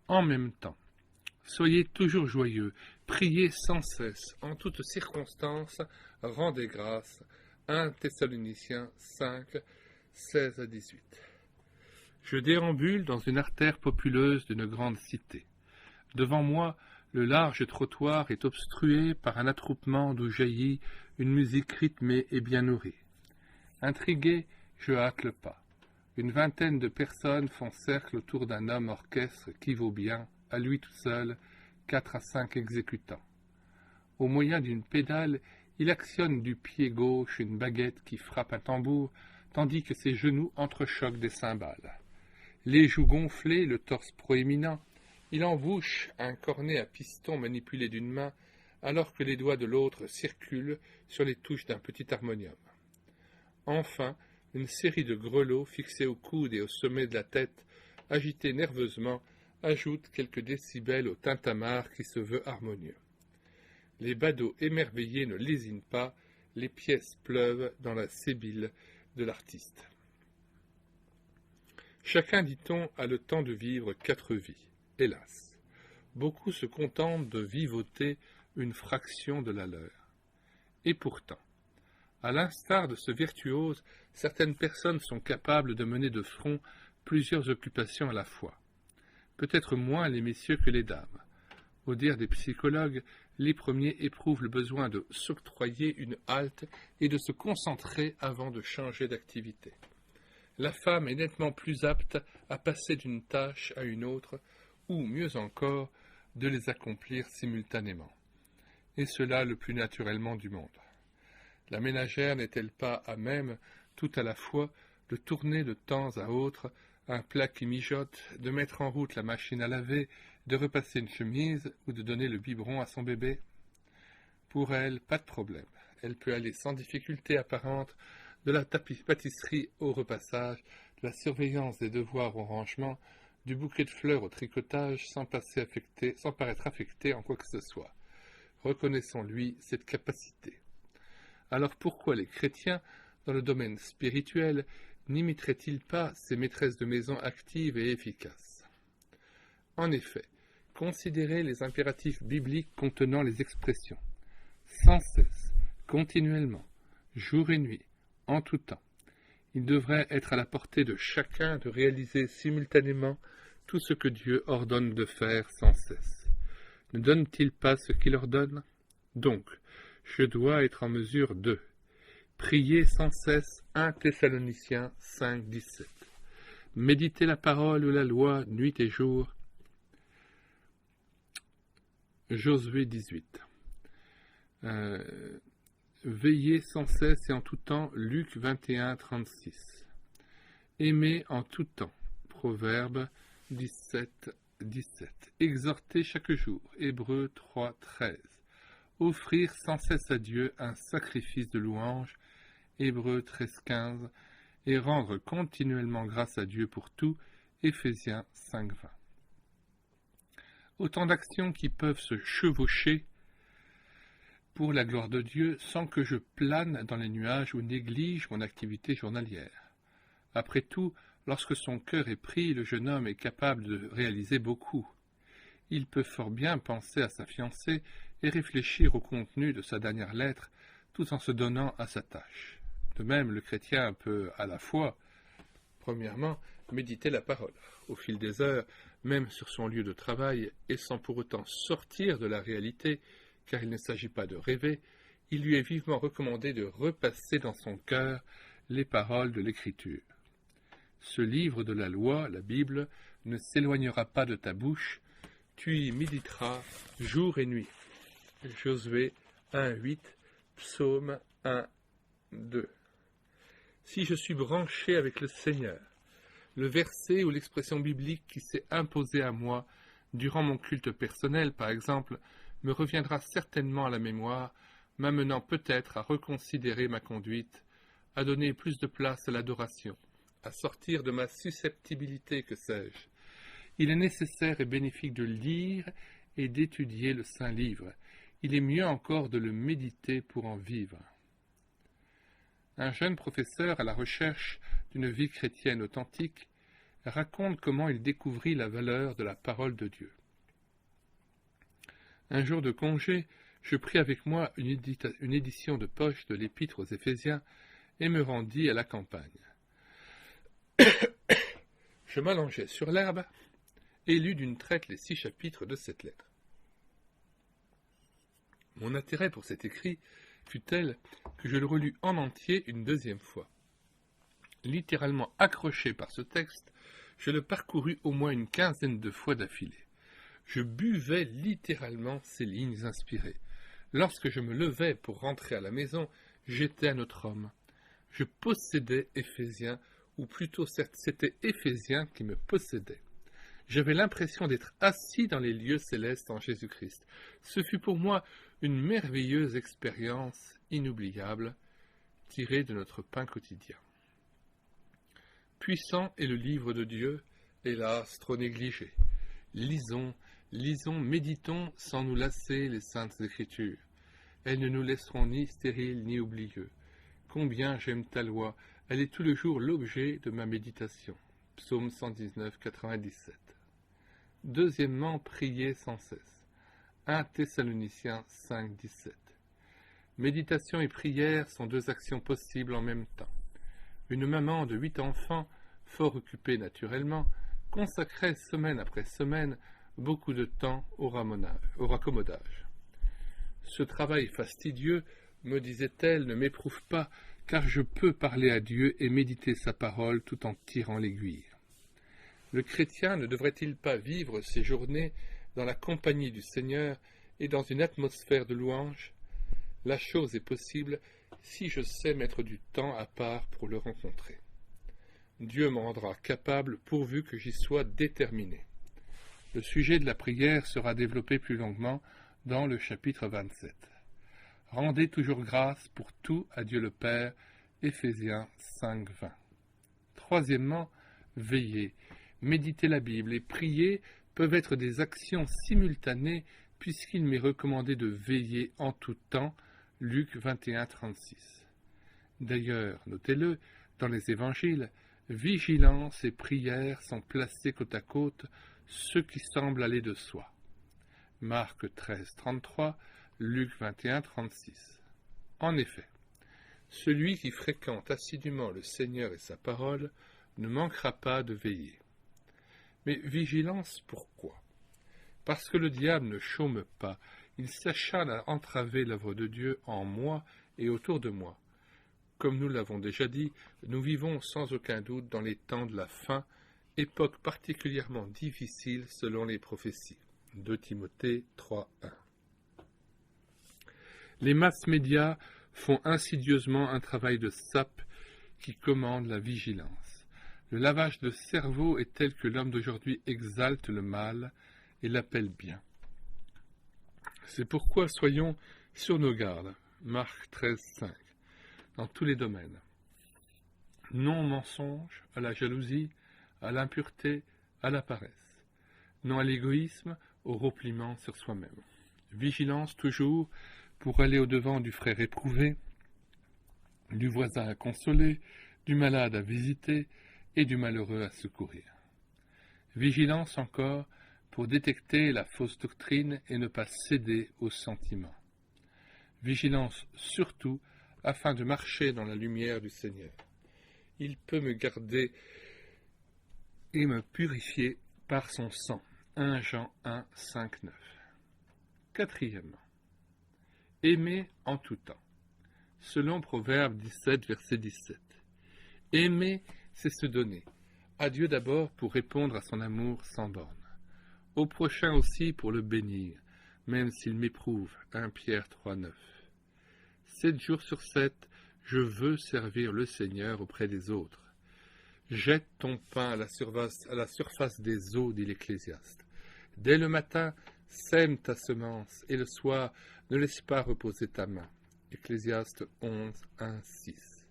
En même temps, soyez toujours joyeux, priez sans cesse, en toutes circonstances, rendez grâce. 1 Thessaloniciens 5, 16 à 18. Je déambule dans une artère populeuse d'une grande cité. Devant moi, le large trottoir est obstrué par un attroupement d'où jaillit une musique rythmée et bien nourrie. Intrigué, je hâte le pas. Une vingtaine de personnes font cercle autour d'un homme orchestre qui vaut bien, à lui tout seul, 4 à 5 exécutants. Au moyen d'une pédale, il actionne du pied gauche une baguette qui frappe un tambour, tandis que ses genoux entrechoquent des cymbales. Les joues gonflées, le torse proéminent, il embouche un cornet à piston manipulé d'une main, alors que les doigts de l'autre circulent sur les touches d'un petit harmonium. Enfin, une série de grelots fixés au coude et au sommet de la tête, agités nerveusement, ajoute quelques décibels au tintamarre qui se veut harmonieux. Les badauds émerveillés ne lésinent pas, les pièces pleuvent dans la sébile de l'artiste. Chacun, dit-on, a le temps de vivre 4 vies. Hélas, beaucoup se contentent de vivoter une fraction de la leur. Et pourtant, à l'instar de ce virtuose, certaines personnes sont capables de mener de front plusieurs occupations à la fois. Peut-être moins les messieurs que les dames. Au dire des psychologues, les premiers éprouvent le besoin de s'octroyer une halte et de se concentrer avant de changer d'activité. La femme est nettement plus apte à passer d'une tâche à une autre, ou, mieux encore, de les accomplir simultanément. Et cela le plus naturellement du monde. La ménagère n'est-elle pas à même, tout à la fois, de tourner de temps à autre un plat qui mijote, de mettre en route la machine à laver, de repasser une chemise ou de donner le biberon à son bébé? Pour elle, pas de problème. Elle peut aller sans difficulté apparente de la pâtisserie au repassage, de la surveillance des devoirs au rangement, du bouquet de fleurs au tricotage, sans paraître affectée en quoi que ce soit. Reconnaissons-lui cette capacité. Alors pourquoi les chrétiens, dans le domaine spirituel, n'imiteraient-ils pas ces maîtresses de maison actives et efficaces? En effet, considérez les impératifs bibliques contenant les expressions sans cesse, continuellement, jour et nuit, en tout temps. Il devrait être à la portée de chacun de réaliser simultanément tout ce que Dieu ordonne de faire sans cesse. Ne donne-t-il pas ce qu'il ordonne? Donc, je dois être en mesure de prier sans cesse 1 Thessaloniciens 5, 17. Méditer la parole ou la loi nuit et jour. Josué 18. Veiller sans cesse et en tout temps. Luc 21, 36. Aimer en tout temps. Proverbe 17, 17. Exhorter chaque jour. Hébreux 3, 13. Offrir sans cesse à Dieu un sacrifice de louange, Hébreux 13, 15, et rendre continuellement grâce à Dieu pour tout, Éphésiens 5, 20. Autant d'actions qui peuvent se chevaucher pour la gloire de Dieu sans que je plane dans les nuages ou néglige mon activité journalière. Après tout, lorsque son cœur est pris, le jeune homme est capable de réaliser beaucoup. Il peut fort bien penser à sa fiancée et réfléchir au contenu de sa dernière lettre, tout en se donnant à sa tâche. De même, le chrétien peut à la fois, premièrement, méditer la parole, au fil des heures, même sur son lieu de travail, et sans pour autant sortir de la réalité, car il ne s'agit pas de rêver, il lui est vivement recommandé de repasser dans son cœur les paroles de l'Écriture. Ce livre de la loi, la Bible, ne s'éloignera pas de ta bouche, tu y méditeras jour et nuit. Josué 1,8, Psaume 1,2. Si je suis branché avec le Seigneur, le verset ou l'expression biblique qui s'est imposée à moi durant mon culte personnel, par exemple, me reviendra certainement à la mémoire, m'amenant peut-être à reconsidérer ma conduite, à donner plus de place à l'adoration, à sortir de ma susceptibilité, que sais-je. Il est nécessaire et bénéfique de lire et d'étudier le Saint-Livre. Il est mieux encore de le méditer pour en vivre. Un jeune professeur à la recherche d'une vie chrétienne authentique raconte comment il découvrit la valeur de la parole de Dieu. Un jour de congé, je pris avec moi une édition de poche de l'Épître aux Éphésiens et me rendis à la campagne. Je m'allongeai sur l'herbe et lus d'une traite les 6 chapitres de cette lettre. Mon intérêt pour cet écrit fut tel que je le relus en entier une 2e fois. Littéralement accroché par ce texte, je le parcourus au moins une 15aine de fois d'affilée. Je buvais littéralement ces lignes inspirées. Lorsque je me levais pour rentrer à la maison, j'étais un autre homme. Je possédais Éphésiens, ou plutôt c'était Éphésiens qui me possédaient. J'avais l'impression d'être assis dans les lieux célestes en Jésus-Christ. Ce fut pour moi une merveilleuse expérience inoubliable, tirée de notre pain quotidien. Puissant est le livre de Dieu, hélas trop négligé. Lisons, méditons sans nous lasser les saintes Écritures. Elles ne nous laisseront ni stériles ni oublieux. Combien j'aime ta loi, elle est tout le jour l'objet de ma méditation. Psaume 119, 97. Deuxièmement, prier sans cesse. 1 Thessaloniciens 5, 17. Méditation et prière sont 2 actions possibles en même temps. Une maman de 8 enfants, fort occupée naturellement, consacrait semaine après semaine beaucoup de temps au raccommodage. Ce travail fastidieux, me disait-elle, ne m'éprouve pas, car je peux parler à Dieu et méditer sa parole tout en tirant l'aiguille. Le chrétien ne devrait-il pas vivre ses journées dans la compagnie du Seigneur et dans une atmosphère de louange? La chose est possible si je sais mettre du temps à part pour le rencontrer. Dieu m'en rendra capable pourvu que j'y sois déterminé. Le sujet de la prière sera développé plus longuement dans le chapitre 27. Rendez toujours grâce pour tout à Dieu le Père, Éphésiens 5, 20. Troisièmement, veillez. Méditer la Bible et prier peuvent être des actions simultanées puisqu'il m'est recommandé de veiller en tout temps, Luc 21, 36. D'ailleurs, notez-le, dans les évangiles, vigilance et prière sont placés côte à côte, ce qui semble aller de soi. Marc 13, 33, Luc 21, 36. En effet, celui qui fréquente assidûment le Seigneur et sa parole ne manquera pas de veiller. Mais vigilance pourquoi? Parce que le diable ne chôme pas, il s'acharne à entraver l'œuvre de Dieu en moi et autour de moi. Comme nous l'avons déjà dit, nous vivons sans aucun doute dans les temps de la fin, époque particulièrement difficile selon les prophéties. 2 Timothée 3, 1. Les masses médias font insidieusement un travail de sape qui commande la vigilance. Le lavage de cerveau est tel que l'homme d'aujourd'hui exalte le mal et l'appelle bien. C'est pourquoi soyons sur nos gardes. Marc 13, 5. Dans tous les domaines. Non au mensonge, à la jalousie, à l'impureté, à la paresse. Non à l'égoïsme, au repliement sur soi-même. Vigilance toujours pour aller au-devant du frère éprouvé, du voisin à consoler, du malade à visiter et du malheureux à secourir. Vigilance encore pour détecter la fausse doctrine et ne pas céder aux sentiments. Vigilance surtout afin de marcher dans la lumière du Seigneur. Il peut me garder et me purifier par son sang. 1 Jean 1, 5, 9. Quatrièmement, aimer en tout temps. Selon Proverbe 17, verset 17. Aimer, c'est se donner. À Dieu d'abord pour répondre à son amour sans borne. Au prochain aussi pour le bénir, même s'il m'éprouve. 1 Pierre 3, 9. 7 jours sur 7, je veux servir le Seigneur auprès des autres. Jette ton pain à la surface des eaux, dit l'Ecclésiaste. Dès le matin, sème ta semence, et le soir, ne laisse pas reposer ta main. Ecclésiaste 11, 1, 6.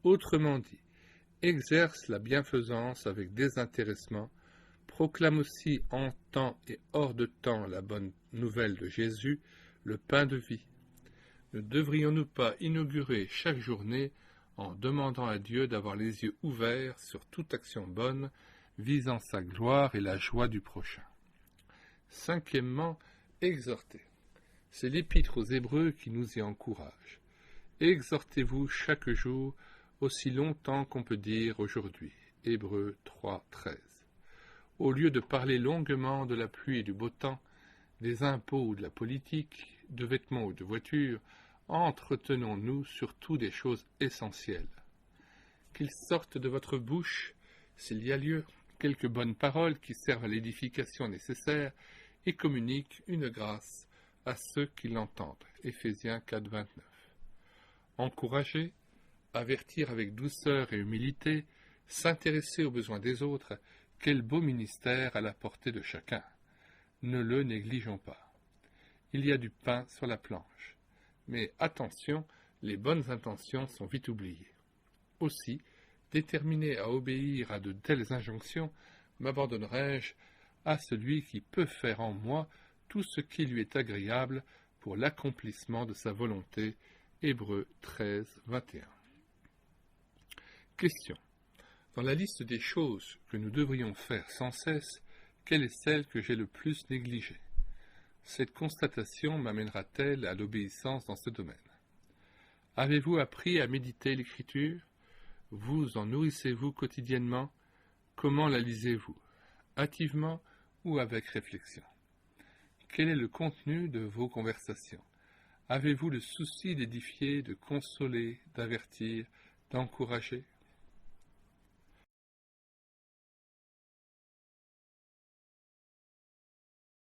Autrement dit, exerce la bienfaisance avec désintéressement, proclame aussi en temps et hors de temps la bonne nouvelle de Jésus, le pain de vie. Ne devrions-nous pas inaugurer chaque journée en demandant à Dieu d'avoir les yeux ouverts sur toute action bonne, visant sa gloire et la joie du prochain. Cinquièmement, exhorter. C'est l'Épître aux Hébreux qui nous y encourage. Exhortez-vous chaque jour, aussi longtemps qu'on peut dire aujourd'hui. Hébreux 3, 13. Au lieu de parler longuement de la pluie et du beau temps, des impôts ou de la politique, de vêtements ou de voitures, entretenons-nous surtout des choses essentielles. Qu'il sorte de votre bouche, s'il y a lieu, quelques bonnes paroles qui servent à l'édification nécessaire et communiquent une grâce à ceux qui l'entendent. Éphésiens 4, 29. Encourager, avertir avec douceur et humilité, s'intéresser aux besoins des autres, quel beau ministère à la portée de chacun. Ne le négligeons pas. Il y a du pain sur la planche. Mais attention, les bonnes intentions sont vite oubliées. Aussi, déterminé à obéir à de telles injonctions, m'abandonnerai-je à celui qui peut faire en moi tout ce qui lui est agréable pour l'accomplissement de sa volonté. Hébreux 13, 21. Question. Dans la liste des choses que nous devrions faire sans cesse, quelle est celle que j'ai le plus négligée? Cette constatation m'amènera-t-elle à l'obéissance dans ce domaine? Avez-vous appris à méditer l'Écriture? Vous en nourrissez-vous quotidiennement? Comment la lisez-vous? Hâtivement ou avec réflexion? Quel est le contenu de vos conversations? Avez-vous le souci d'édifier, de consoler, d'avertir, d'encourager?